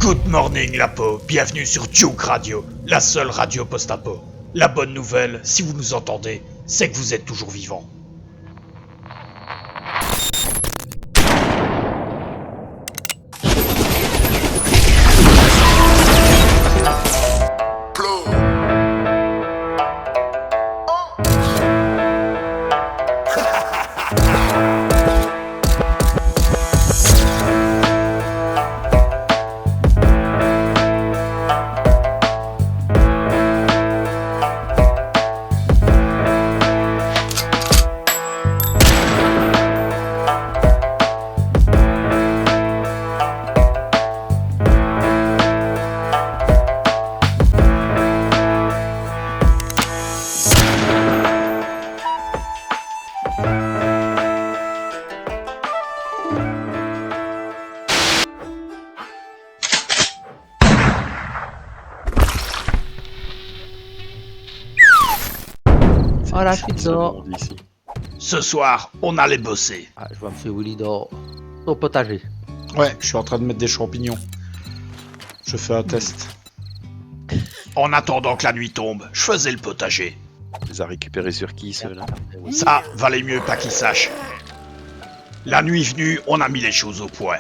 Good morning Lapo, bienvenue sur Duke Radio, la seule radio post-apo. La bonne nouvelle, si vous nous entendez, c'est que vous êtes toujours vivants. Voilà, je suis dehors. Ce soir, on allait bosser. Ah, je vois Monsieur Willy dehors au potager. Ouais, je suis en train de mettre des champignons. Je fais un test. En attendant que la nuit tombe, je faisais le potager. Tu les as récupérés sur qui ceux-là? Ça, valait mieux pas qu'ils sachent. La nuit venue, on a mis les choses au point.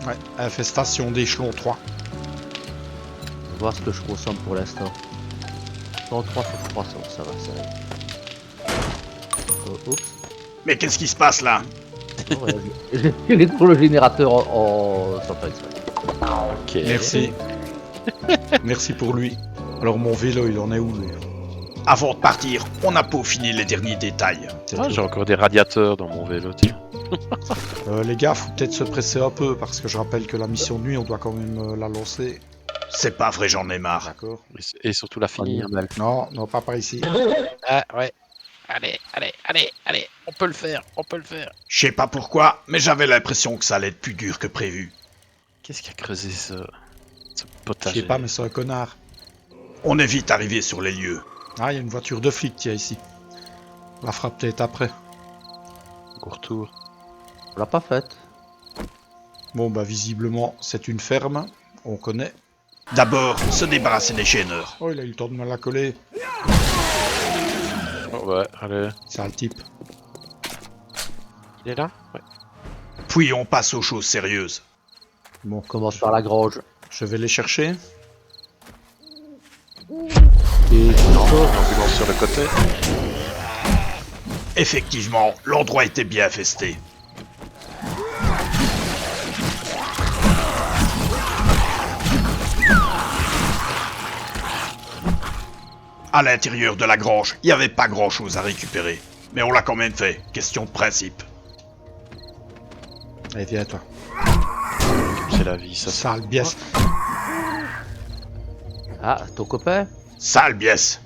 Ouais, infestation d'échelon 3. On va voir ce que je consomme pour l'instant. 103 sur 300, ça va, ça va. Oups. Mais qu'est-ce qui se passe là? Oh, ouais, j'ai tiré pour le générateur en sans faire exprès. Ok. Merci. Merci pour lui. Alors mon vélo, il en est où lui? Avant de partir, on a peaufiné les derniers détails. Ah, j'ai encore des radiateurs dans mon vélo, tiens. Les gars, faut peut-être se presser un peu parce que je rappelle que la mission de nuit, on doit quand même la lancer. C'est pas vrai, j'en ai marre. D'accord. Et surtout la finir. Non, non, pas par ici. Ah ouais. Allez, on peut le faire. Je sais pas pourquoi, mais j'avais l'impression que ça allait être plus dur que prévu. Qu'est-ce qui a creusé ce Je potager? sais pas, mais c'est un connard. On est vite arrivé sur les lieux. Ah, il y a une voiture de flic, tiens, ici. On la fera peut-être après. Gros retour. On l'a pas faite. Bon, bah visiblement, c'est une ferme. On connaît. D'abord, se débarrasser des chaîneurs. Oh, il a eu le temps de me la coller. Oh, ouais, allez. Sale type. Il est là? Ouais. Puis on passe aux choses sérieuses. Bon, On commence par la grange. je vais les chercher. Et L'ambulance sur le côté. Effectivement, l'endroit était bien infesté. À l'intérieur de la grange, il n'y avait pas grand chose à récupérer. Mais on l'a quand même fait, question de principe. Allez, viens, toi. C'est la vie, ça. Sale biesse. ah, ton copain? Sale biesse.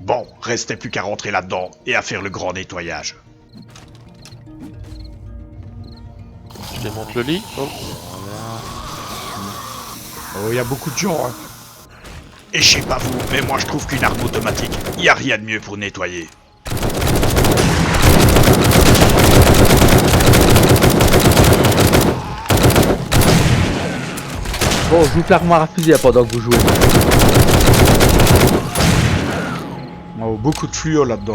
Bon, restait plus qu'à rentrer là-dedans et à faire le grand nettoyage. Je démonte le lit. Oh. Oh, il y a beaucoup de gens, hein. Et je sais pas vous, mais moi je trouve qu'une arme automatique, y a rien de mieux pour nettoyer. Bon, je vous clairement à fusil pendant que vous jouez. Oh, beaucoup de fluo là-dedans.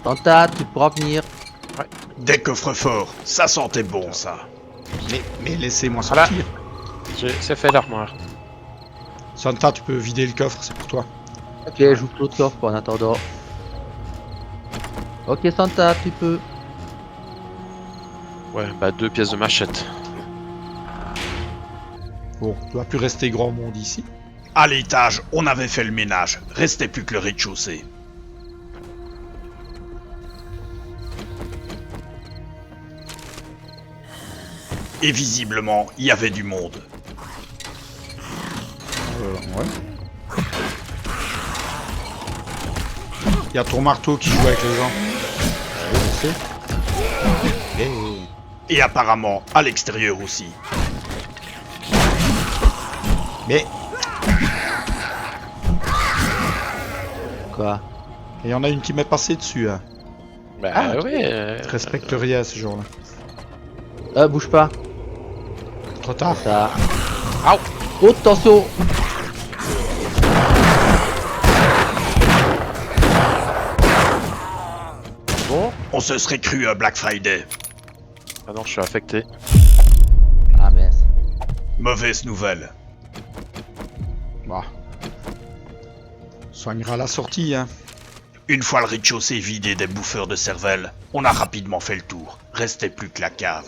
Tanta, tu pourras venir. Des coffres forts, ça sentait bon ça. Mais laissez-moi Voilà. sortir. C'est fait l'armoire. Santa, tu peux vider le coffre, c'est pour toi. Ok, j'ouvre l'autre coffre en attendant. Ok, Santa, tu peux. Ouais, bah 2 pièces de machette. Bon, il doit plus rester grand monde ici. À l'étage, on avait fait le ménage, restait plus que le rez-de-chaussée. Et visiblement, il y avait du monde. Ouais. Il y a ton marteau qui joue avec les gens. Oui, je sais. Et apparemment, à l'extérieur aussi. Mais Quoi? il y en a une qui m'est passée dessus. Hein. Bah Ah, oui. Je respecte rien ces gens-là. Bouge pas. Trop tard. Ça. Aouh. Oh, attention. Bon. On se serait cru à Black Friday. Ah non, je suis affecté. Ah, mais. Mauvaise nouvelle. Bah. Soignera la sortie, hein. Une fois le rez-de-chaussée vidé des bouffeurs de cervelle, on a rapidement fait le tour. Restait plus que la cave.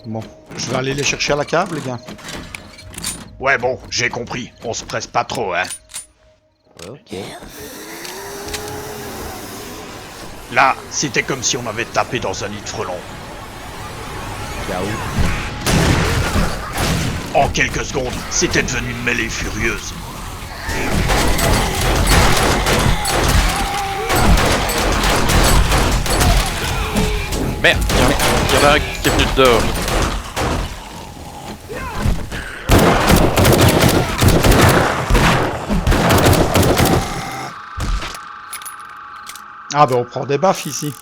Bon, je vais aller les chercher à la cave, les gars. Ouais bon, j'ai compris. On se presse pas trop, hein. Ok. Là, c'était comme si on avait tapé dans un nid de frelons. Ciao. En quelques secondes, c'était devenu une mêlée furieuse. Merde, il y en a un qui est venu de dehors. Ah ben on prend des baffes ici.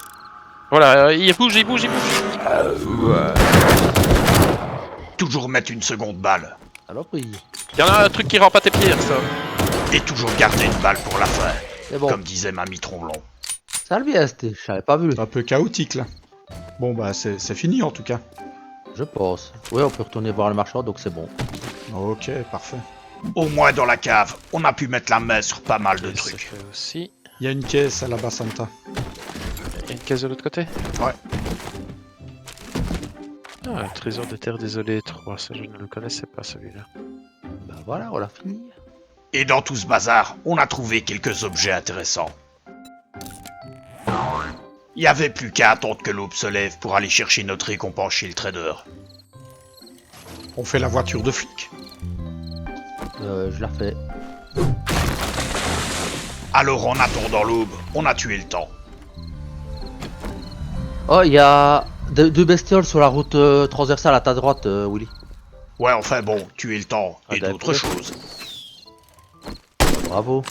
Voilà, il bouge, il bouge, il bouge. Toujours mettre une seconde balle. Alors, oui. Il y en a un truc qui rend pas tes pieds, ça. Et toujours garder une balle pour la fin. C'est bon. Comme disait Mamie Tromblon. Ça le vient, c'était. Je savais pas vu. Un peu chaotique là. Bon bah c'est fini en tout cas. Je pense. Ouais, on peut retourner voir le marchand, donc c'est bon. Ok, parfait. Au moins dans la cave, on a pu mettre la main sur pas mal de Ça trucs. fait aussi. Il y a une caisse à la Basanta. Il y a une caisse de l'autre côté. Ouais. Ah, trésor de terre désolé 3, ça je ne le connaissais pas celui-là. Bah voilà, on l'a fini. Et dans tout ce bazar, on a trouvé quelques objets intéressants. Il y avait plus qu'à attendre que l'aube se lève pour aller chercher notre récompense chez le trader. On fait la voiture de flic. Je la refais. Alors en attendant l'aube, on a tué le temps. Oh, il y a deux bestioles sur la route transversale à ta droite, Willy. Ouais, enfin bon, tuer le temps et d'accord. d'autres choses. Bravo.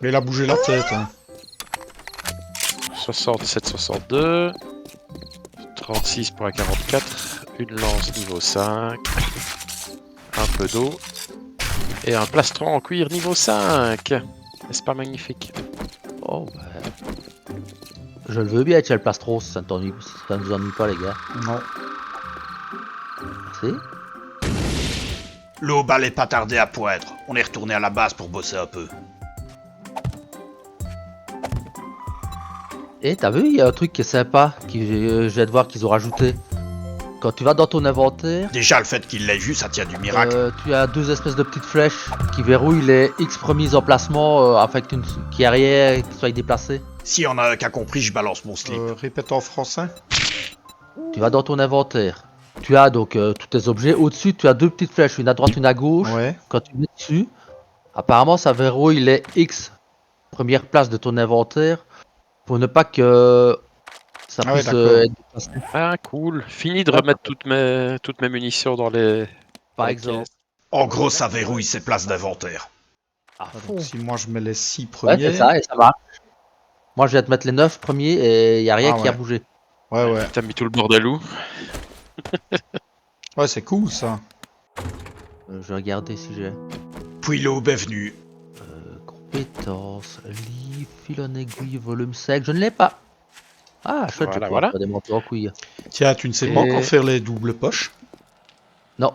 Mais il a bougé la tête. Hein. 67, 62. 36 pour la 44. Une lance niveau 5. Un peu d'eau. Et un plastron en cuir niveau 5. N'est-ce pas magnifique? Oh, bah. Je le veux bien, tiens, le plastron, ça ne nous ennuie pas, les gars. Non. Merci. L'aube allait pas tarder à poindre. On est retourné à la base pour bosser un peu. Et t'as vu, il y a un truc qui est sympa, je viens de voir qu'ils ont rajouté. Quand tu vas dans ton inventaire, Déjà, le fait qu'il l'ait vu, ça tient du miracle. tu as deux espèces de petites flèches qui verrouillent les X premiers emplacements afin qu'il n'y ait rien qui soit déplacé. S'il y en a un qui a compris, je balance mon slip. Répète en français. Tu vas dans ton inventaire. Tu as donc tous tes objets. Au-dessus, tu as deux petites flèches, une à droite, une à gauche. Ouais. Quand tu mets dessus, apparemment, ça verrouille les X premières places de ton inventaire pour ne pas que ça Ah ouais, puisse d'accord. être déplacé. Ah, cool. Fini de remettre toutes mes munitions dans les. Par dans les exemple. caisses. En gros, ça verrouille ses places d'inventaire. À Ah, fond. donc, si moi je mets les 6 Ouais, premiers. c'est ça, et ça marche. Moi, je vais te mettre les 9 premiers et il n'y a rien Ah qui a ouais. bougé. Ouais, ouais. T'as mis tout le bordel où? Ouais, c'est cool ça. Je vais regarder si j'ai. Puis l'aube est venue. Compétences, livre, fil en aiguille, volume sec. Je ne l'ai pas. Ah, chouette, Voilà, je vais voilà. faire des manteaux en couille. Tiens, tu ne sais pas Et- encore faire les doubles poches. Non.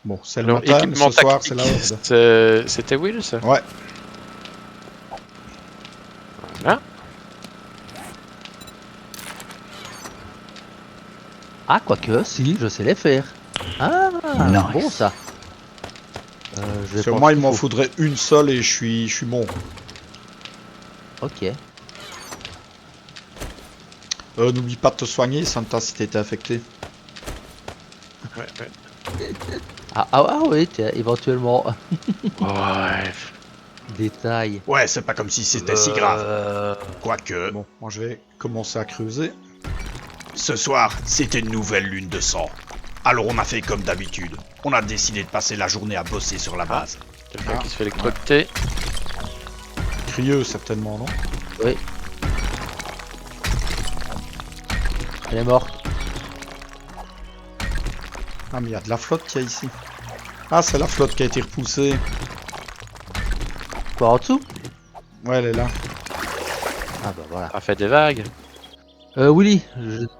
Bon, c'est le Alors, matin, mais équipement ce soir c'est tactique, la horde. c'était Will, ça? Ouais. Voilà. Ah, quoique, si, je sais les faire. Ah, bon ça. Je vais Sur prendre moi, ce il qu'il m'en faut. faudrait une seule et je suis bon. Ok. N'oublie pas de te soigner, Santa, si t'étais affecté. Ouais, ouais. Ah oui, tiens, éventuellement. Ouais. Détail. Ouais, c'est pas comme si c'était si grave. Quoique, Bon, moi je vais commencer à creuser. ce soir, c'était une nouvelle lune de sang. Alors on a fait comme d'habitude. On a décidé de passer la journée à bosser sur la base. Quelqu'un Ah. qui se fait électrocuter. Crieux, certainement, non? Oui. Elle est morte. Ah, mais il y a de la flotte qu'il y a ici. Ah, c'est la flotte qui a été repoussée. Quoi, en dessous? Ouais, elle est là. Ah bah voilà. Ça fait des vagues. Willy,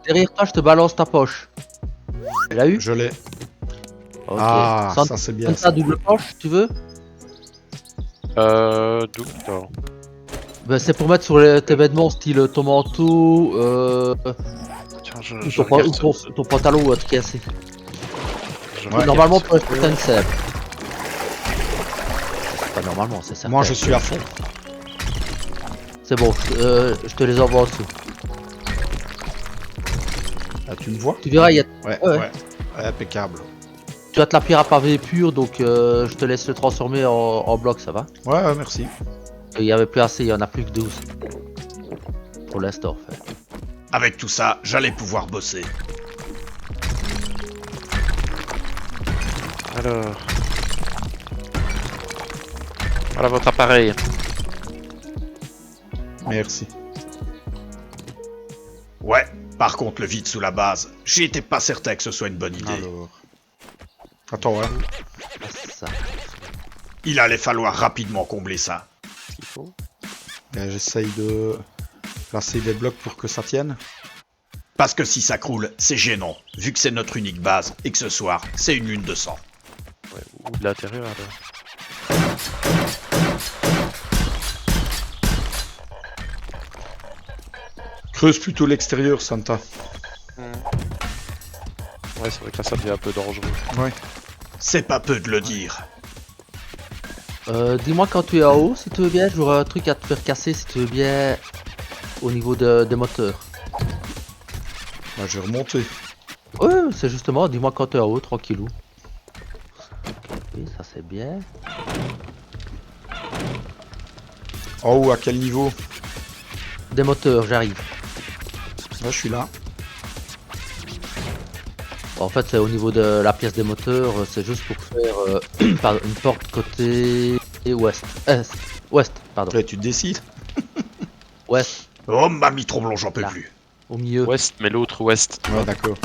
derrière toi, je te balance ta poche. Tu l'as eu? Je l'ai. Ok. Ah, Sans- ça c'est bien. Comme ça, double poche, tu veux? D'où non. Bah, c'est pour mettre sur tes vêtements, style ton manteau, Tiens, ou je ton, regarde. ton pantalon ou un truc assez. Je Ouais, regarde Normalement, ça. pour être certain, c'est. Pas normalement, c'est certain. Moi, je suis à fond. C'est bon, je te les envoie en dessous. Ah, tu me vois? Tu verras, Ouais, Ouais. ouais. Impeccable. tu as de la pierre à pavé pure, donc je te laisse le transformer en bloc, ça va? Ouais, ouais, merci. Il y avait plus assez, il y en a plus que 12. Pour l'instant, en fait. Avec tout ça, j'allais pouvoir bosser. Alors. Voilà votre appareil. Merci. Ouais, par contre, le vide sous la base, j'étais pas certain que ce soit une bonne idée. Alors. Attends, ouais. Ah, c'est ça. Il allait falloir rapidement combler ça. Ce qu'il faut. J'essaye de placer des blocs pour que ça tienne. Parce que si ça croule, c'est gênant, vu que c'est notre unique base, et que ce soir, c'est une lune de sang. Ouais, ou de l'intérieur alors. Creuse plutôt l'extérieur, Santa. Ouais, c'est vrai que là ça devient un peu dangereux. Ouais. C'est pas peu de le dire. Dis-moi quand tu es en haut, si tu veux bien, j'aurai un truc à te faire casser, si tu veux bien, au niveau des moteurs. Là, je vais remonter. Ouais, c'est justement, dis-moi quand tu es en haut, tranquillou. Ok, ça c'est bien. En haut, à quel niveau? Des moteurs, j'arrive. Là, je suis là. En fait, c'est au niveau de la pièce des moteurs, c'est juste pour faire pardon, une porte côté ouest. Ouest, pardon. Après, tu décides. Ouest, Oh, mamie Tromblon, j'en peux Là. plus. au milieu. Ouest, mais l'autre ouest. tu Ouais, vois. d'accord.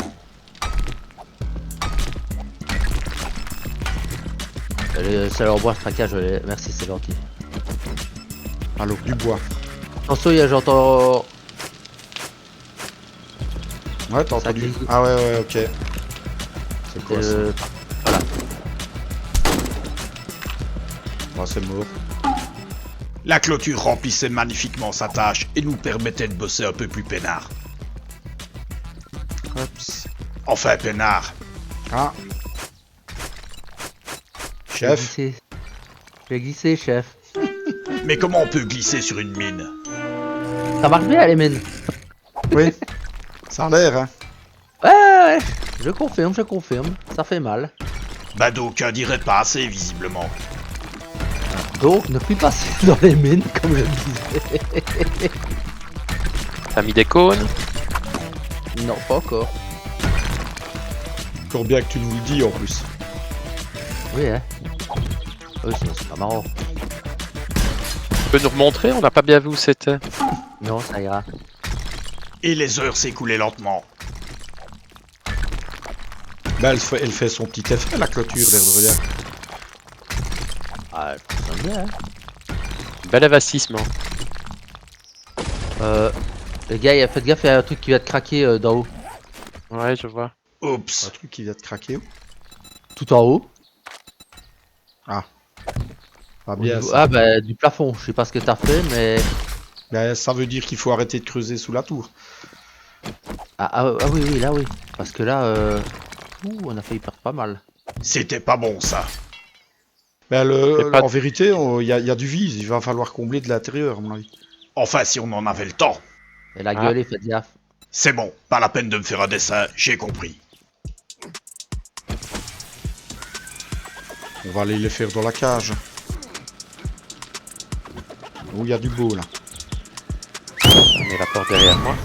C'est en bois, ce traquage, merci, c'est gentil. Alors, du bois. Attention, j'entends. Ouais, t'as Ça entendu? grille. Ah ouais, ouais, ok. C'est quoi ça? Ah, c'est mort. La clôture remplissait magnifiquement sa tâche et nous permettait de bosser un peu plus peinard. Oups. Enfin, peinard. Ah. J'ai Chef. glissé. J'ai glissé, chef. Mais comment on peut glisser sur une mine? Ça marche bien, les mines. Oui. Ça a l'air, hein. Ouais, je confirme. Ça fait mal. Bah d'aucuns diraient pas assez, visiblement. Donc, ne plus passer dans les mines, comme je le disais. T'as mis des cônes. Non, pas encore. Encore bien que tu nous le dis en plus. Oui, hein. Oui, c'est pas marrant. Tu peux nous remontrer? On n'a pas bien vu où c'était. Non, ça ira. Eh Et les heures s'écoulaient lentement. Bah, elle fait son petit effet, la clôture, l'air de rien. Ah, ça fonctionne bien, hein. Bel investissement. Les gars, faites gaffe, il y a un truc qui va te craquer d'en haut. Ouais, je vois. Oups. Un truc qui vient de craquer. Tout en haut. Pas Au bien, niveau- ça. Ah, bah, du plafond. Je sais pas ce que t'as fait, mais. Bah, ça veut dire qu'il faut arrêter de creuser sous la tour. Ah oui, oui, là, oui. Parce que là, ouh, on a failli perdre pas mal. C'était pas bon, ça. Bah, Et pas de- en vérité, il y a du vide. Il va falloir combler de l'intérieur, à mon avis. Enfin, si on en avait le temps. Et la Ah. gueule, faites gaffe. C'est bon, pas la peine de me faire un dessin, j'ai compris. On va aller les faire dans la cage. Oh, il y a du beau, là. On met la porte derrière moi.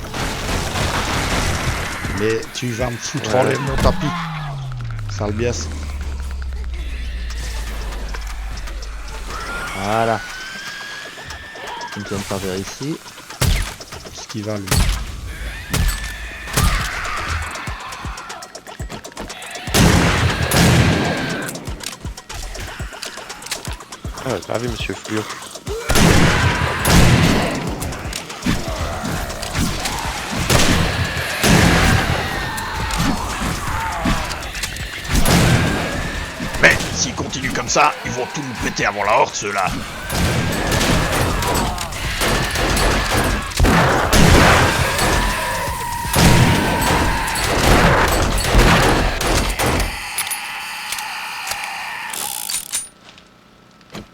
Mais tu vas me foutre Ouais. en l'air mon tapis. Sale biasse. Voilà. Tu me tournes pas vers ici. Ce qui va, lui. Ah, t'as vu, monsieur Fluo. Mais s'ils continuent comme ça, ils vont tout nous péter avant la horde, ceux-là.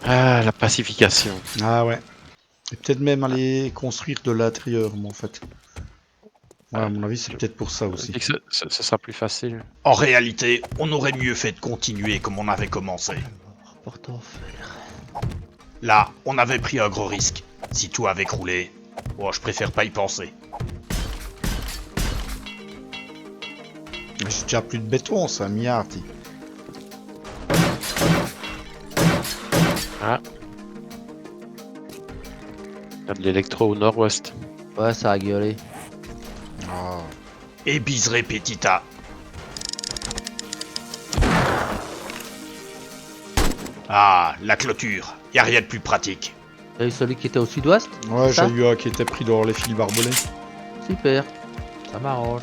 Ah, la pacification. Ah ouais. Et peut-être même aller construire de l'intérieur, moi, en fait. Ouais, à mon avis, c'est peut-être pour ça Je aussi. dis que ça sera plus facile. En réalité, on aurait mieux fait de continuer comme on avait commencé. Portant fer. Là, on avait pris un gros risque. Si tout avait croulé, oh, je préfère pas y penser. Mais j'ai déjà plus de béton, c'est un milliard. Ah. Il y a de l'électro au nord-ouest. Ouais, ça a gueulé. Ah. Et bis repetita. Ah, la clôture. Y a rien de plus pratique. T'as eu celui qui était au sud-ouest? Ouais, Ça j'ai eu un qui était pris dans les fils barbelés. Super. Ça m'arrange.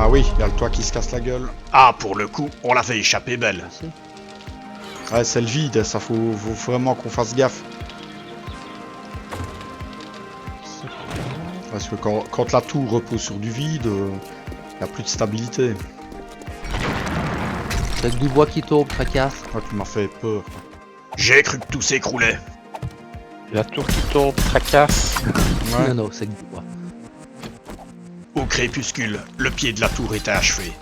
Ah oui, il y a le toit qui se casse la gueule. Ah, pour le coup, on l'avait échappé belle. Merci. Ouais, c'est le vide, ça faut vraiment qu'on fasse gaffe. Parce que quand la tour repose sur du vide, il n'y a plus de stabilité. C'est que du bois qui tombe, ça casse. Ouais, tu m'as fait peur. J'ai cru que tout s'écroulait. La tour qui tombe, tracasse. Ouais. Non, non, c'est que du bois. Au crépuscule, le pied de la tour était achevé.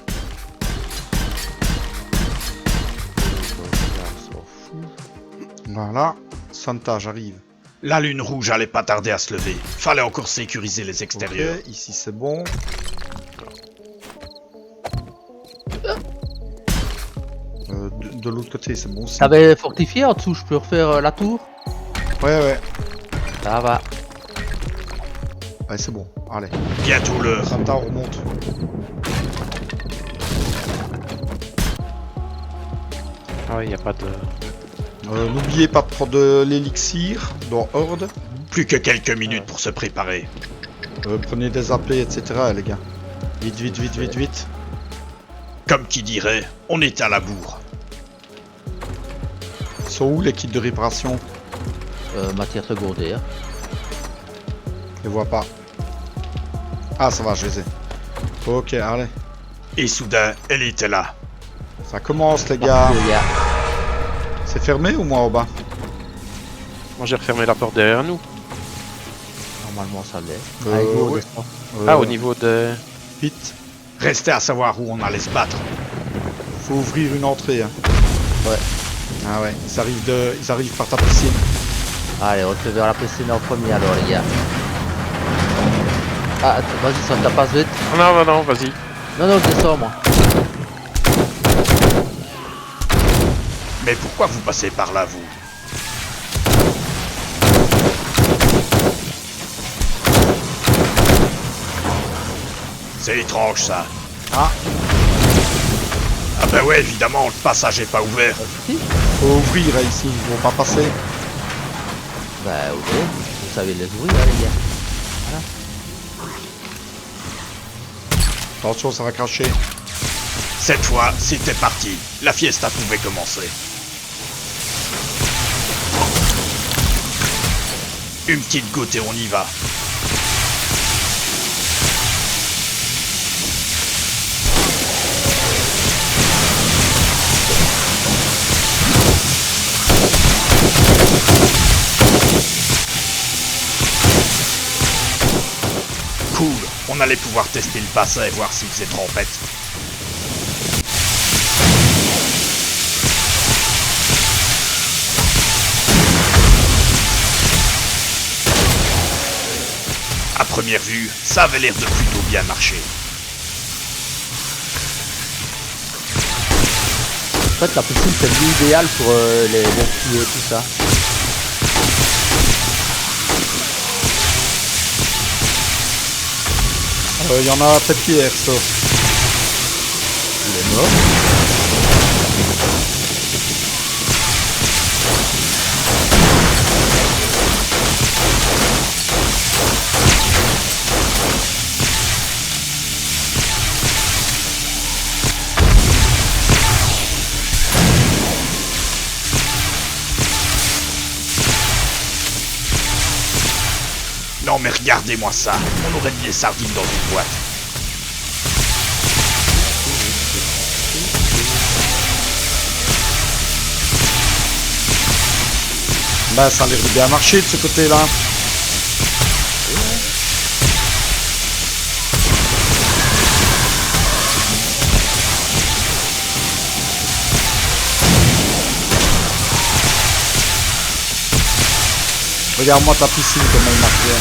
Voilà. Santa, j'arrive. La lune rouge allait pas tarder à se lever. Fallait encore sécuriser les extérieurs. Ok, ici c'est bon. De l'autre côté, c'est bon aussi. T'avais fortifié en dessous, je peux refaire la tour? Ouais, ouais. Ça va. Ouais, c'est bon. Allez. Bientôt l'heure. Santa, on remonte. Ah oui, il n'y a pas de... N'oubliez pas de prendre de l'élixir dans Horde. Plus que quelques minutes pour se préparer. Prenez des appels, etc. les gars. Vite, vite, vite, vite, vite. Comme qui dirait, on est à la bourre. Ils sont où les kits de réparation? Matière secondaire. Je les vois pas. Ah, ça va, je les ai. Ok, allez. Et soudain, elle était là. Ça commence, les gars. Parfait, les gars. C'est fermé ou moi au bas? Moi j'ai refermé la porte derrière nous. Normalement, ça l'est. Euh, Allez, go, ouais. descends. Ah, au niveau de... Vite. Restait à savoir où on allait se battre. Faut ouvrir une entrée. Hein. Ouais. Ah ouais, ils arrivent par ta piscine. Allez, on se fait vers la piscine en premier alors, les gars. Ah, vas-y, ça te passe vite. Non, non, non, vas-y. Non, non, je descends, moi. Mais pourquoi vous passez par là, vous? C'est étrange, ça. Ah, Ah ben ouais, évidemment, le passage est pas ouvert. faut ouvrir hein, ici, ils vont pas passer. Bah, ok. Vous savez les ouvrir, là, les gars. Attention, ça va cracher. Cette fois, c'était parti. La fiesta pouvait commencer. Une petite goutte et on y va. Cool, on allait pouvoir tester le bassin et voir s'il faisait trempette. À première vue, ça avait l'air de plutôt bien marcher. En fait, la piscine, c'est l'idéal pour les filles et tout ça. Il y en a à tes pieds, Erso. Il est mort. Non mais regardez-moi ça, on aurait mis les sardines dans une boîte. Bah ça a l'air de bien marcher de ce côté-là. Regarde-moi ta piscine, comment il marche bien.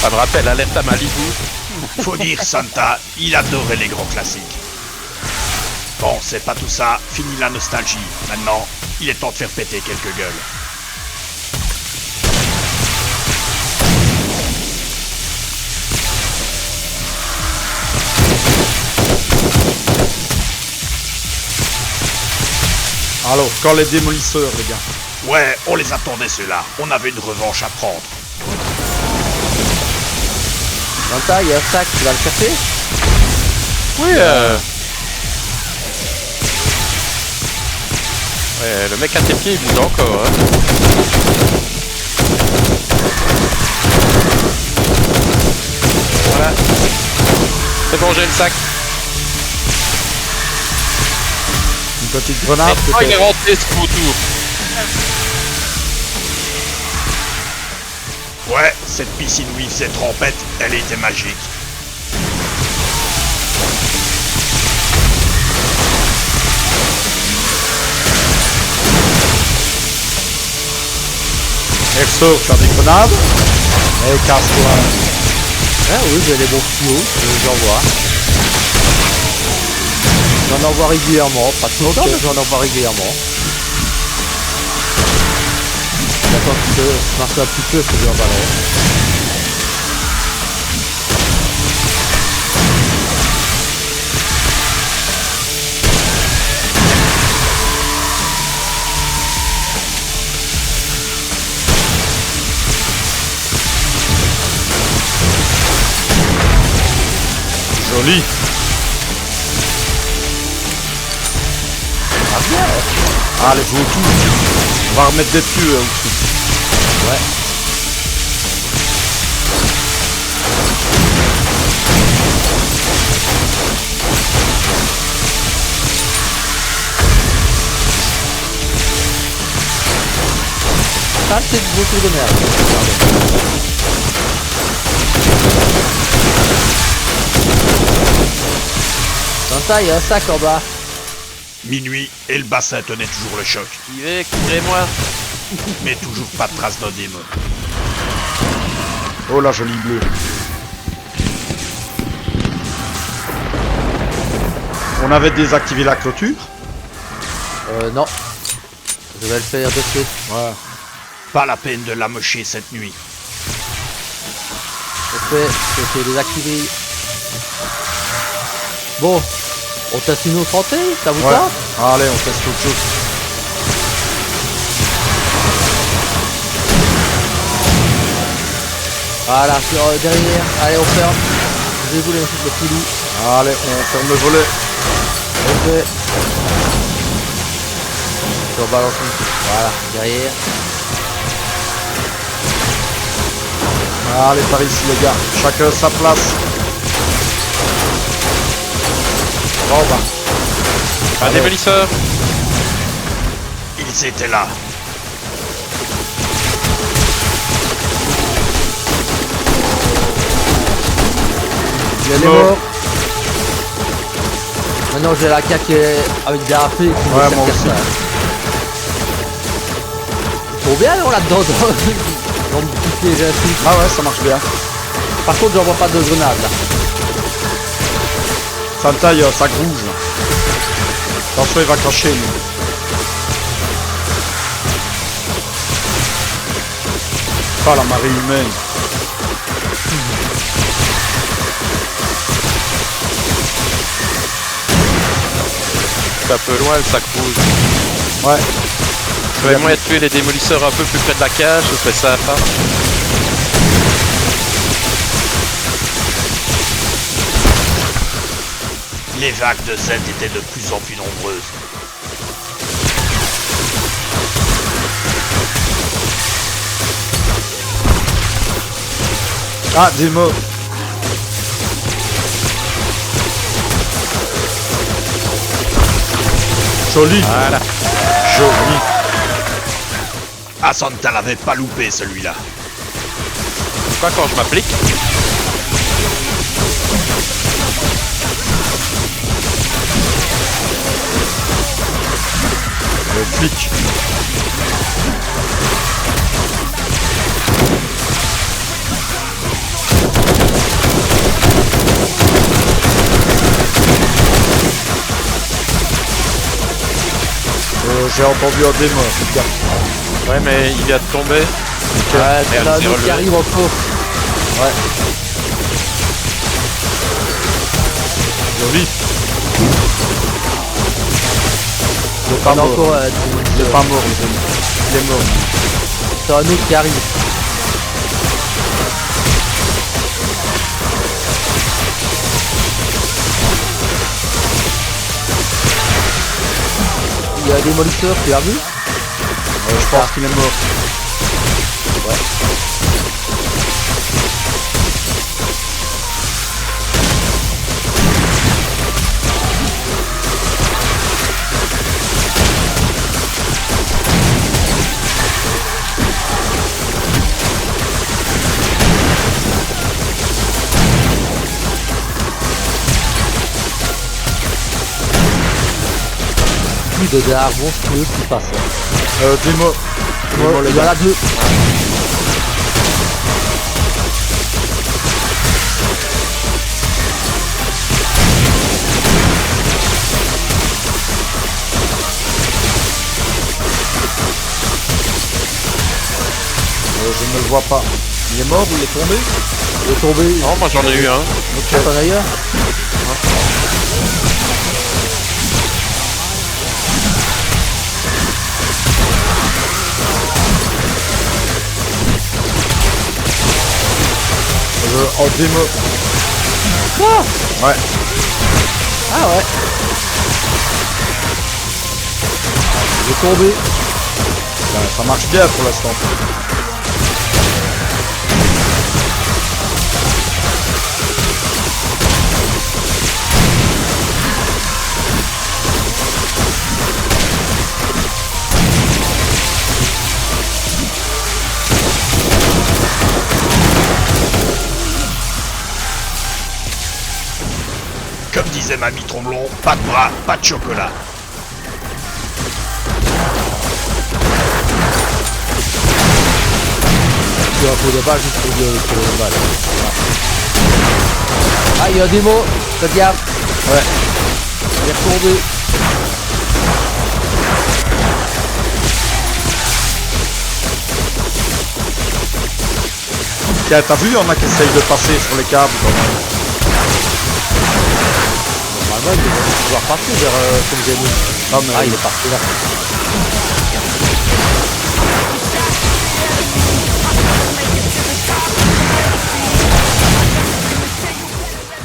Ça me rappelle Alerte à Malibu. Faut dire, Santa, il adorait les grands classiques. Bon, c'est pas tout ça, fini la nostalgie. Maintenant, il est temps de faire péter quelques gueules. Alors, quand les démolisseurs, les gars. Ouais, on les attendait ceux-là, on avait une revanche à prendre. Santa, il y a un sac, tu vas le chercher? Oui, Ouais, le mec à tes pieds, il bouge encore, hein. Voilà. C'est bon, j'ai le sac. Une petite grenade, Oh, il est peut-être. rentré ce autour. Ouais, cette piscine où il faisait trempette, elle était magique. Erso, tu as des grenades? Eh, casse-toi. Ah oui, j'ai les bons tuyaux, je les envoie. J'en envoie régulièrement, pas tout le temps, mais j'en envoie régulièrement. J'attends un petit peu, je marche un petit peu, je fais un ballon. Joli. Ah bien, Allez, joue tout. On va remettre des pieux au-dessus. ouais. Ça, c'est beaucoup de merde. Santa, il y a un sac en bas. Minuit, et le bassin tenait toujours le choc. Qui est, couvrez-moi. Mais toujours pas de trace d'un démon. Oh la jolie bleue. On avait désactivé la clôture. Non. Je vais le faire de suite. Ouais. Pas la peine de l'amocher cette nuit. Je fais désactiver. Bon, on teste une autre antenne, ça vous Ouais. tente? Allez, on teste autre chose. Voilà, derrière. Allez, on ferme. Je vais vous laisser le filou. Allez, on ferme le volet. Ok. Je rebalance une petite. Voilà, derrière. Allez, par ici les gars. Chacun sa place. Bon, bah. Un démolisseur. Ils étaient là. Il est mort. Maintenant, j'ai la caque avec des AP. Ouais, moi aussi. Trop bien, on là-dedans. Dans le petit piège ainsi. Ah ouais, ça marche bien. Par contre, j'envoie pas de grenade là. Santa, il y a un sac rouge là. Attention, il va cracher lui. pas la marée humaine. C'est un peu loin le sac rouge. Ouais. Il y a moyen de tuer les démolisseurs un peu plus près de la cage, ce serait sympa. Les vagues de Z étaient de plus en plus nombreuses. Ah, démo. Joli. Voilà. Joli. Ah, Santa l'avait pas loupé celui-là. Quoi quand je m'applique? Le flic. J'ai entendu un démo. Ouais, mais il vient de tomber. Ouais, Merde, t'as un c'est autre qui relevé. arrive encore. Ouais. Joli. Il est On pas a mort. encore Il est pas mort, le démo. Il est mort. t'as un autre qui arrive. Il y a un démolisseur, tu l'as vu? Je pense qu'il est mort. Plus de dards monstrueux qui passent. Démo. Il y en a deux. Je ne le vois pas. Il est mort ou il est tombé? Il est tombé. Non, moi j'en ai eu un. T'en as eu un? En démo. Ah Ouais. Ah ouais. Il est tombé. Ça marche bien pour l'instant. Comme disait Mamie Tromblon, pas de bras, pas de chocolat. Tu as un peu de balle juste pour le balle. Ah, il y a un démo. Fais gaffe. Ouais. Il est retombé. Tiens, t'as vu, il y en a qui essayent de passer sur les câbles quand même. Normalement, il devrait pouvoir passer vers comme j'ai dit. Non, mais Ah, il est parti là.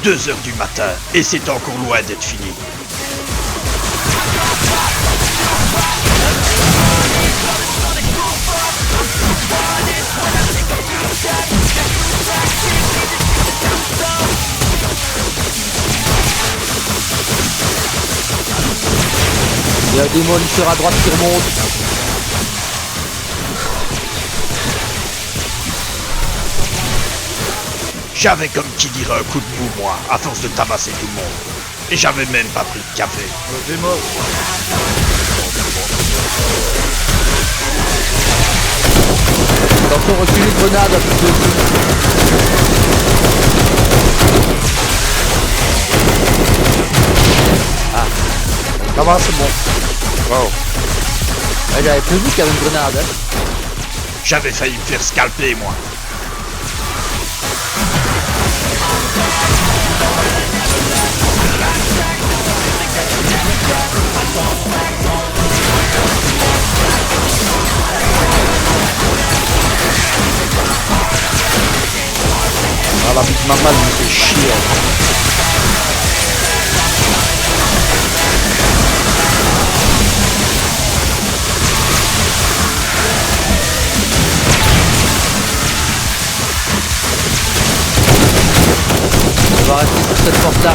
2 heures du matin, et c'est encore loin d'être fini. Il y a un démolisseur à droite qui remonte. J'avais comme qui dirait un coup de mou, moi, à force de tabasser tout le monde. Et j'avais même pas pris de café. démo. Attention, reculez de grenade un petit peu. Ça va, c'est bon. Wow. Ouais, j'avais prévu qu'il y avait une grenade. Hein. J'avais failli me faire scalper, moi. Ah, la Big Mama, elle me fait chier. On va rester sur cette porte-là.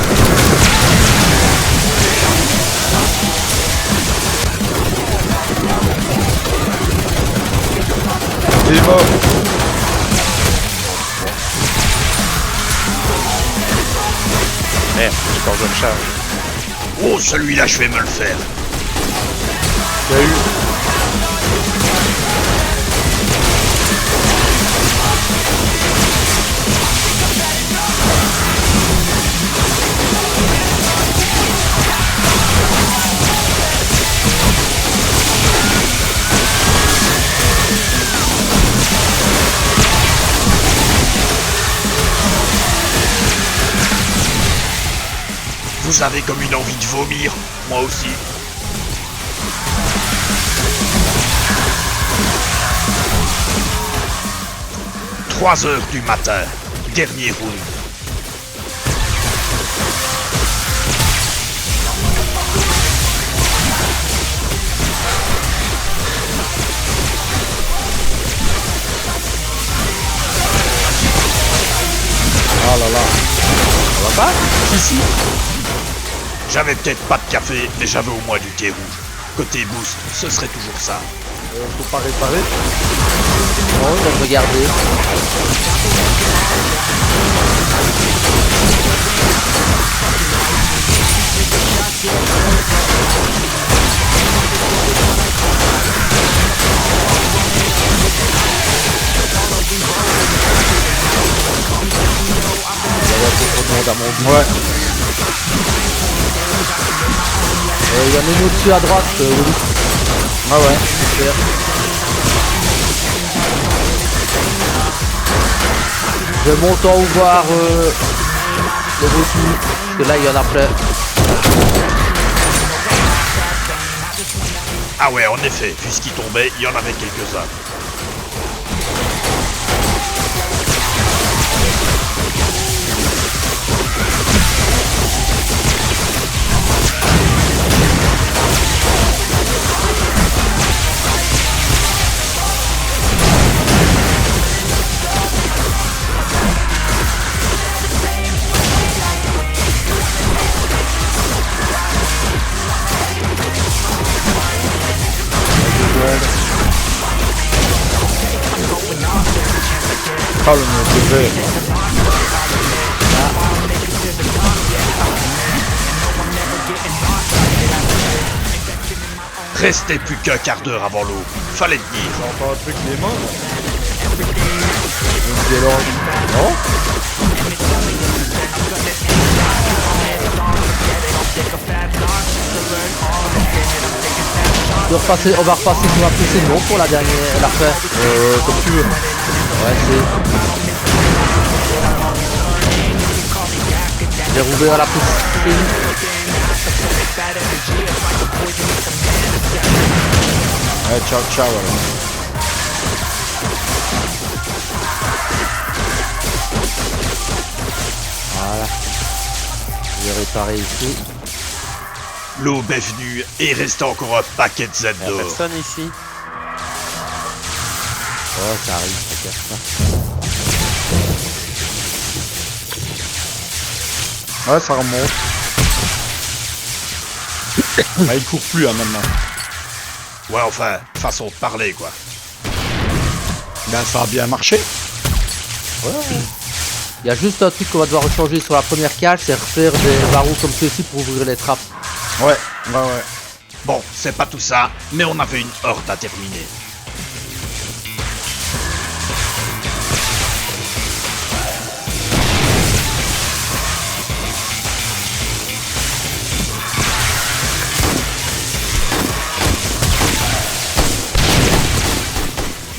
Il est mort. Merde, j'ai encore besoin de charge. Oh, celui-là, je vais me le faire. Il y a eu. Vous avez comme une envie de vomir. Moi aussi. « 3 heures du matin. Dernier round. Ah là là. Ça va pas? Si. J'avais peut-être pas de café, mais j'avais au moins du thé rouge. Côté boost, ce serait toujours ça. Faut pas réparer. Non, je vais regarder. Il y avait un peu trop de monde à mon goût. Ouais. Il y en a une au-dessus à droite, Willy. Ah ouais. Super. Je vais monter en haut voir les retenus, parce que là il y en a plein. Ah ouais, en effet, puisqu'il tombait, il y en avait quelques-uns. Ah le mauvais. Restait plus qu'un quart d'heure avant l'eau. Fallait tenir. J'ai encore un truc qui est mort. Non. On va repasser sur la PC non pour la dernière, la fin. Comme tu veux. Ouais, c'est. J'ai rouvert la piscine. Ouais, ciao, ciao alors. Voilà. Je vais réparer ici. L'aube est venue et il restait encore un paquet de Z Il y a d'or. personne ici. Oh, ça arrive, ça casse pas. Ouais, ça remonte. Bah, il court plus hein, maintenant. Ouais, enfin, façon de parler, quoi. Ben, ça a bien marché. Il y a juste un truc qu'on va devoir changer sur la première cage, c'est refaire des barreaux comme ceci pour ouvrir les trappes. Ouais, ouais, ouais. Bon, c'est pas tout ça, mais on avait une horde à terminer.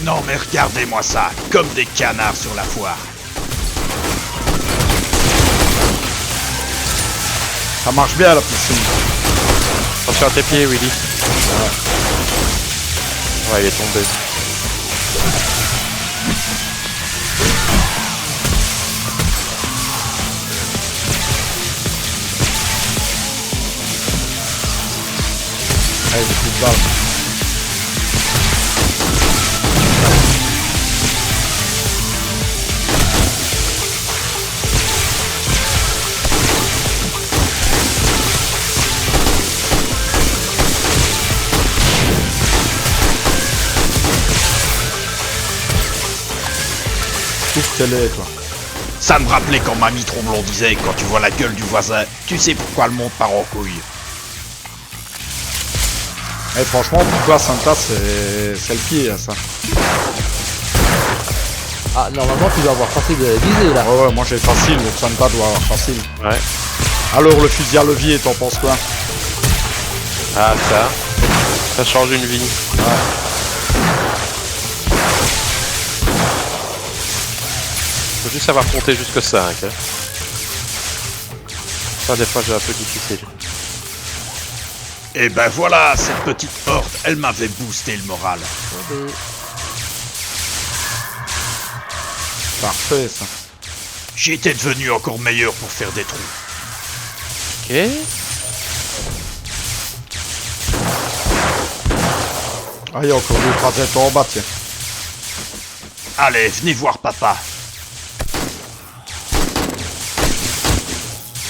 Non mais mais regardez-moi ça, comme des canards sur la foire. Ça marche bien la piscine. Attention à tes pieds, Willy. Ouais, il est tombé. Allez, des coups de balle. Trouve qu'elle est, toi. Ça me rappelait quand Mamie Tromblon disait, quand tu vois la gueule du voisin, tu sais pourquoi le monde part en couille. Eh, franchement, pour toi, Santa, c'est le pied, hein, ça. Ah, normalement, tu dois avoir facile de viser là. Ouais, moi j'ai facile, donc Santa doit avoir facile. Ouais. Alors, le fusil à levier, t'en penses quoi? Ah, ça change une vie. Faut juste savoir compter jusqu'à 5. Hein. Ça, des fois, j'ai un peu difficile. Et ben voilà, cette petite horde, elle m'avait boosté le moral. Parfait, ça. J'étais devenu encore meilleur pour faire des trous. Ok. Ah, il y a encore 2-3 têtes en bas, tiens. Allez, venez voir papa.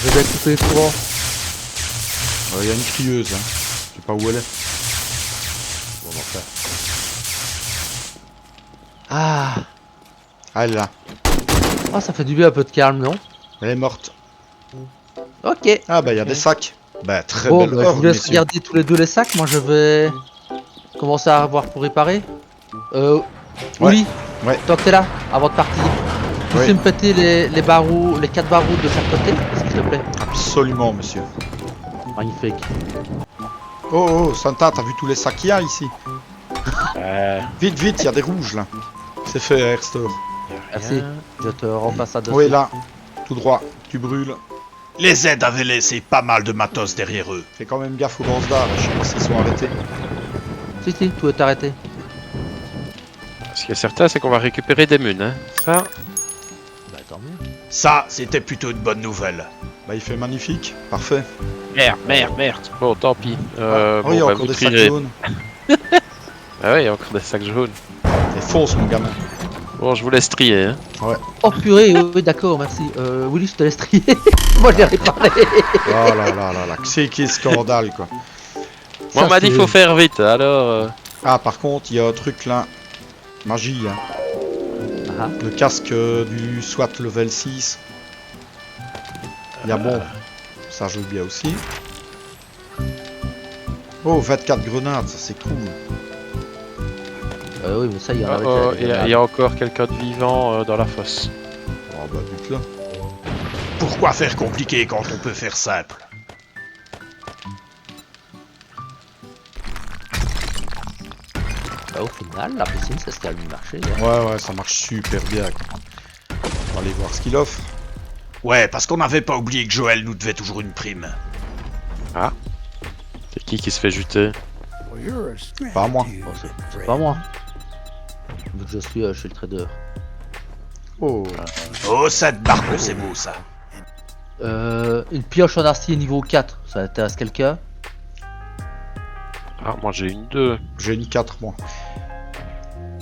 Je vais couper le courant. Il y a une crieuse, hein. Je sais pas où elle est. Bon, on va faire. Ah. Ah, elle est là. Ah, ça fait du bien un peu de calme, non? Elle est morte. Ok. Ah, bah, il y a des sacs. Bah, très Bon, belle bah, je horde, vous laisse messieurs. regarder tous les deux les sacs. Moi, je vais commencer à voir pour réparer. Oui. Ouais. Tant que t'es là, avant de partir, tu Ouais. sais me péter les barreaux, les 4 barreaux de chaque côté, s'il te plaît. Absolument, monsieur. Magnifique. Oh, Santa, t'as vu tous les sacs qu'il y a ici? Vite, vite, il y a des rouges, là. C'est fait, Airstore. Merci. Je te remplace ça dessus. Oui, là. Tout droit. Tu brûles. Les aides avaient laissé pas mal de matos derrière eux. Fais quand même gaffe aux Gansdar. Je sais pas s'ils sont arrêtés. Si, tout est arrêté. Ce qui est certain, c'est qu'on va récupérer des munes. Hein. Ça, Bah, tant mieux. Ça, c'était plutôt une bonne nouvelle. Bah, il fait magnifique. Parfait. merde. Bon, tant pis. Oh, il y a bah, encore vous des sacs trierez. jaunes. Ah ouais, il y a encore des sacs jaunes. C'est fausse, mon gamin. Bon, je vous laisse trier. Hein. Oh purée, oui, d'accord, merci. Willy, je te laisse trier. Moi, je l'ai réparé. Oh là là là là. C'est qui scandale, quoi. Moi, on m'a dit qu'il faut faire vite, alors... Ah, par contre, il y a un truc là. Magie, hein. Ah, Le casque du SWAT level 6. Il y a bon. Ça joue bien aussi. Oh, 24 grenades, ça c'est cool. oui, mais ça, il y en avait il y a encore quelqu'un de vivant dans la fosse. Oh bah, bute-le. Pourquoi faire compliqué quand on peut faire simple? Bah, au final, la piscine, c'est ce qui a mieux marché. Hein. Ouais, ça marche super bien, quoi. On va aller voir ce qu'il offre. Ouais, parce qu'on n'avait pas oublié que Joël nous devait toujours une prime. C'est qui se fait juter? Pas moi. Bon, c'est pas moi. Vu que je suis chez le trader. Oh, Oh, cette barbe, c'est beau ça. Une pioche en acier niveau 4, ça intéresse quelqu'un? Ah, moi j'ai une 2. j'ai une 4 moi.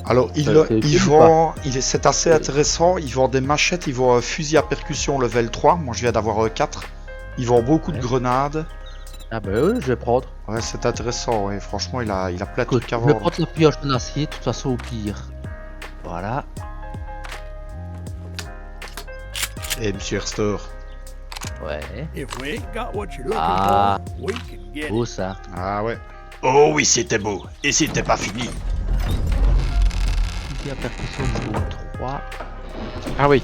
Alors, c'est utile ou c'est assez intéressant. Ils vendent des machettes, ils vendent un fusil à percussion level 3. Moi, je viens d'avoir un 4. Ils vendent beaucoup de Ouais. grenades. Ah bah oui, je vais prendre. Ouais, c'est intéressant. Ouais. Franchement, il a plein de Écoute, trucs à je vais vendre. prendre la pioche en acier, de toute façon au pire. Voilà. Et Monsieur Herster. Ouais. If we ain't got what you're looking Ah. for, we can get it. Beau ça. Ah ouais. Oh oui, c'était beau. Et c'était pas fini. Fusil à percussion niveau 3. Ah oui.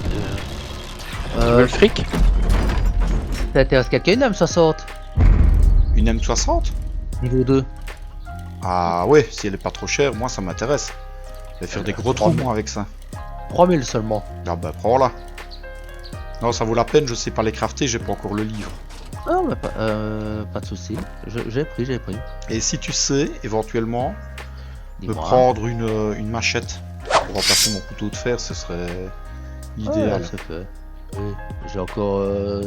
Tu veux le fric? Ça intéresse quelqu'un une M60? Une M60? Niveau 2. Ah ouais, si elle est pas trop chère, moi ça m'intéresse. Je vais faire des gros trous moi avec ça. 3000 seulement. Ah bah prends-la. Non, ça vaut la peine, je sais pas les crafter, j'ai pas encore le livre. Ah, mais pas de soucis. J'ai pris. Et si tu sais, éventuellement, me Dis-moi. prendre une machette pour remplacer mon couteau de fer, ce serait idéal. Ouais, c'est fait. Oui, j'ai encore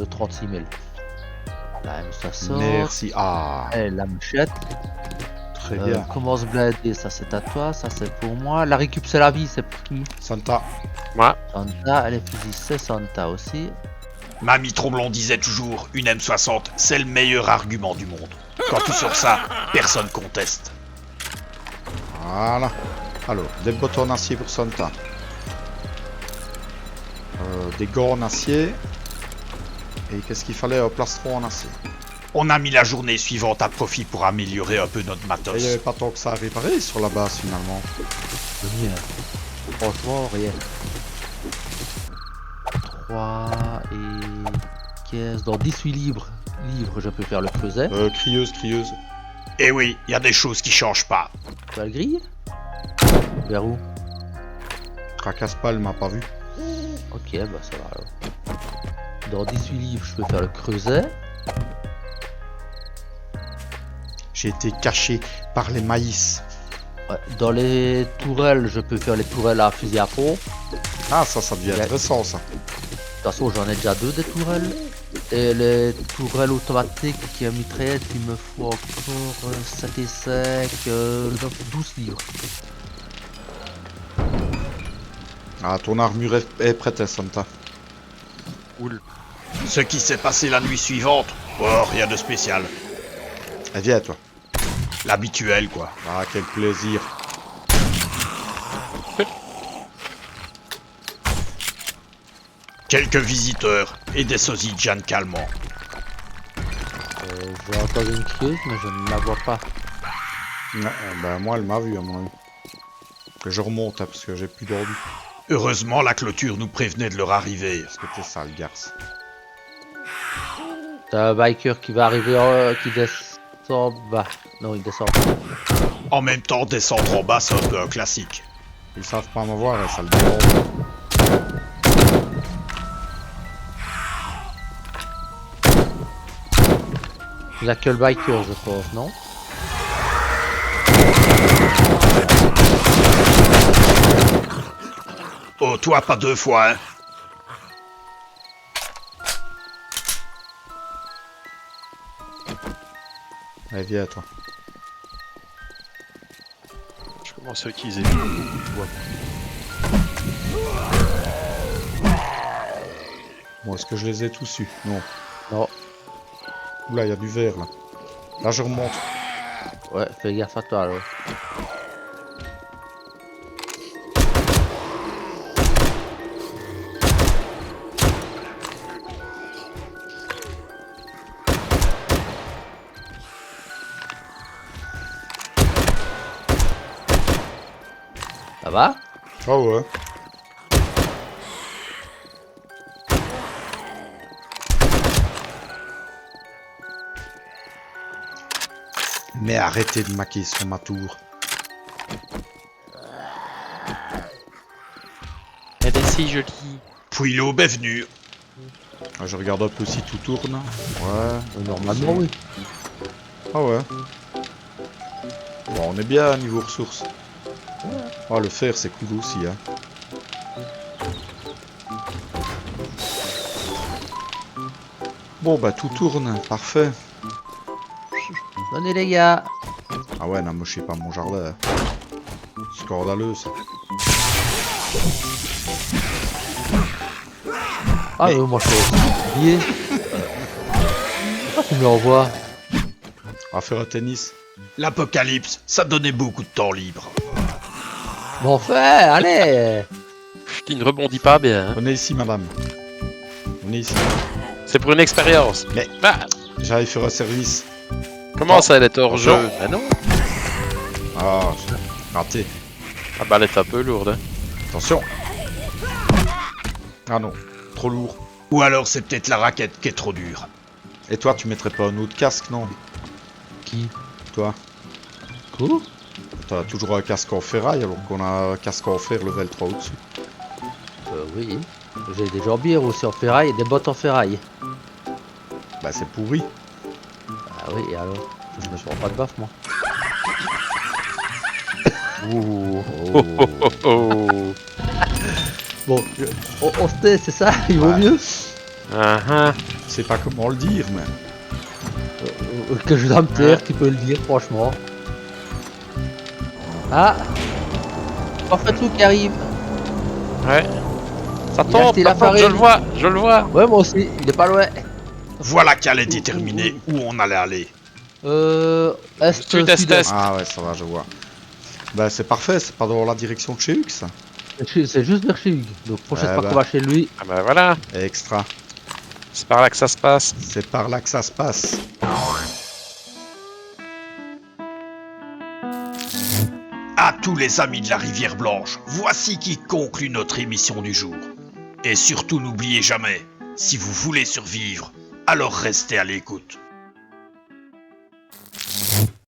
36 000. Là, ça sort. Merci. Ah, Et la machette. très bien. Comment se blader, ça c'est à toi, ça c'est pour moi. La récup c'est la vie, c'est pour qui? Santa. Moi, Santa, les fusils c'est Santa aussi. Mamie Tromblon disait toujours, une M60, c'est le meilleur argument du monde. Quand tu sors ça, personne conteste. Voilà. Alors, des bottes en acier pour Santa. Des gants en acier. Et qu'est-ce qu'il fallait? Un plastron en acier. On a mis la journée suivante à profit pour améliorer un peu notre Et matos. il n'y avait pas tant que ça à réparer sur la base finalement. Rien. Franchement, rien. 3 et 15. Dans 18 livres, je peux faire le creuset. Crieuse. Et oui, il y a des choses qui changent pas. Tu vas le griller? Vers où? Tracasse pas, elle m'a pas vu. Ok, bah ça va alors. Dans 18 livres, je peux faire le creuset. J'ai été caché par les maïs. Ouais. Dans les tourelles, je peux faire les tourelles à fusil à pompe. Ah, ça devient intéressant ça. De toute façon, j'en ai déjà 2 des tourelles. Et les tourelles automatiques qui mitraillette, il me faut encore 7 et 5, 12 livres. Ah, ton armure est prête, hein, Santa. cool. Ce qui s'est passé la nuit suivante, oh, rien de spécial. Eh, viens, toi. L'habituel, quoi. Ah, quel plaisir. Quelques visiteurs et des sosies Jan calmants. J'ai encore une crieuse, mais je ne la vois pas. Ouais, ben, moi, elle m'a vu, à mon avis. Que je remonte, hein, parce que j'ai plus d'ordi. Heureusement, la clôture nous prévenait de leur arrivée. Parce que t'es sale, garce. T'as un biker qui va arriver, qui descend bas. Non, il descend pas. En même temps, descendre en bas, c'est un peu un classique. Ils savent pas me voir, hein, ça le dérange. Il n'y a que le biker, je pense, non? Oh, toi, pas 2 fois, hein. Allez, viens, toi. Je commence à utiliser. Bon, est-ce que je les ai tous eus? Non. Non. Oula, il y a du verre, là. Là, je remonte. Ouais, fais gaffe à toi alors. Ça va? Ah ouais. Mais arrêtez de maquiller sur ma tour. Elle est si jolie. Puis l'aube est venue. Ah, je regarde un peu si tout tourne. Ouais, Normalement, oui. Ah ouais. Bon, on est bien à niveau ressources. Ah, le fer, c'est cool aussi, hein. Bon, bah, tout tourne. Parfait. Donnez les gars. Ah ouais, non, moi, je sais pas mon jardin. Scandaleux, ça. Ah Mais- moi je suis oublié. Pourquoi tu me l'envoies? On va faire un tennis. L'apocalypse, ça donnait beaucoup de temps libre. Bon fait, allez. Tu ne rebondis pas bien. Venez ici, madame. Venez ici. C'est pour une expérience. Mais- Bah, J'arrive faire un service. comment ça, elle est hors jeu? Bonjour. Bah non. Ah, j'ai raté. Ah bah elle est un peu lourde. Hein. Attention. Ah non, trop lourd. Ou alors c'est peut-être la raquette qui est trop dure. Et toi, tu mettrais pas un autre casque, non? Qui? Toi. Quoi? T'as toujours un casque en ferraille alors qu'on a un casque en fer level 3 au-dessus. Oui. J'ai des jambières aussi en ferraille et des bottes en ferraille. Bah c'est pourri. Ah oui, et alors? Je me prends pas de baffe, moi. Ouh. Oh. Oh. Bon, on se tait, c'est ça? Il vaut Ouais. mieux Je sais pas comment le dire, mais... que je dois me taire, tu peux le dire, franchement. Ah! Parfaitou qui arrive. Ouais. Ça Il a tombe, acheté ça la tombe, farine. je le vois. Ouais, moi aussi, il est pas loin. Voilà qu'elle est déterminée où on allait aller. Est, Sud-est, sud-est. est. Ah ouais, ça va, je vois. Bah c'est parfait, c'est pas dans la direction de chez Hux, ça. C'est juste vers chez Hugues. Donc, prochaine Eh fois ben. qu'on va chez lui, Ah bah voilà, Extra. c'est par là que ça se passe. C'est par là que ça se passe. À tous les amis de la Rivière Blanche, voici qui conclut notre émission du jour. Et surtout n'oubliez jamais, si vous voulez survivre, alors restez à l'écoute.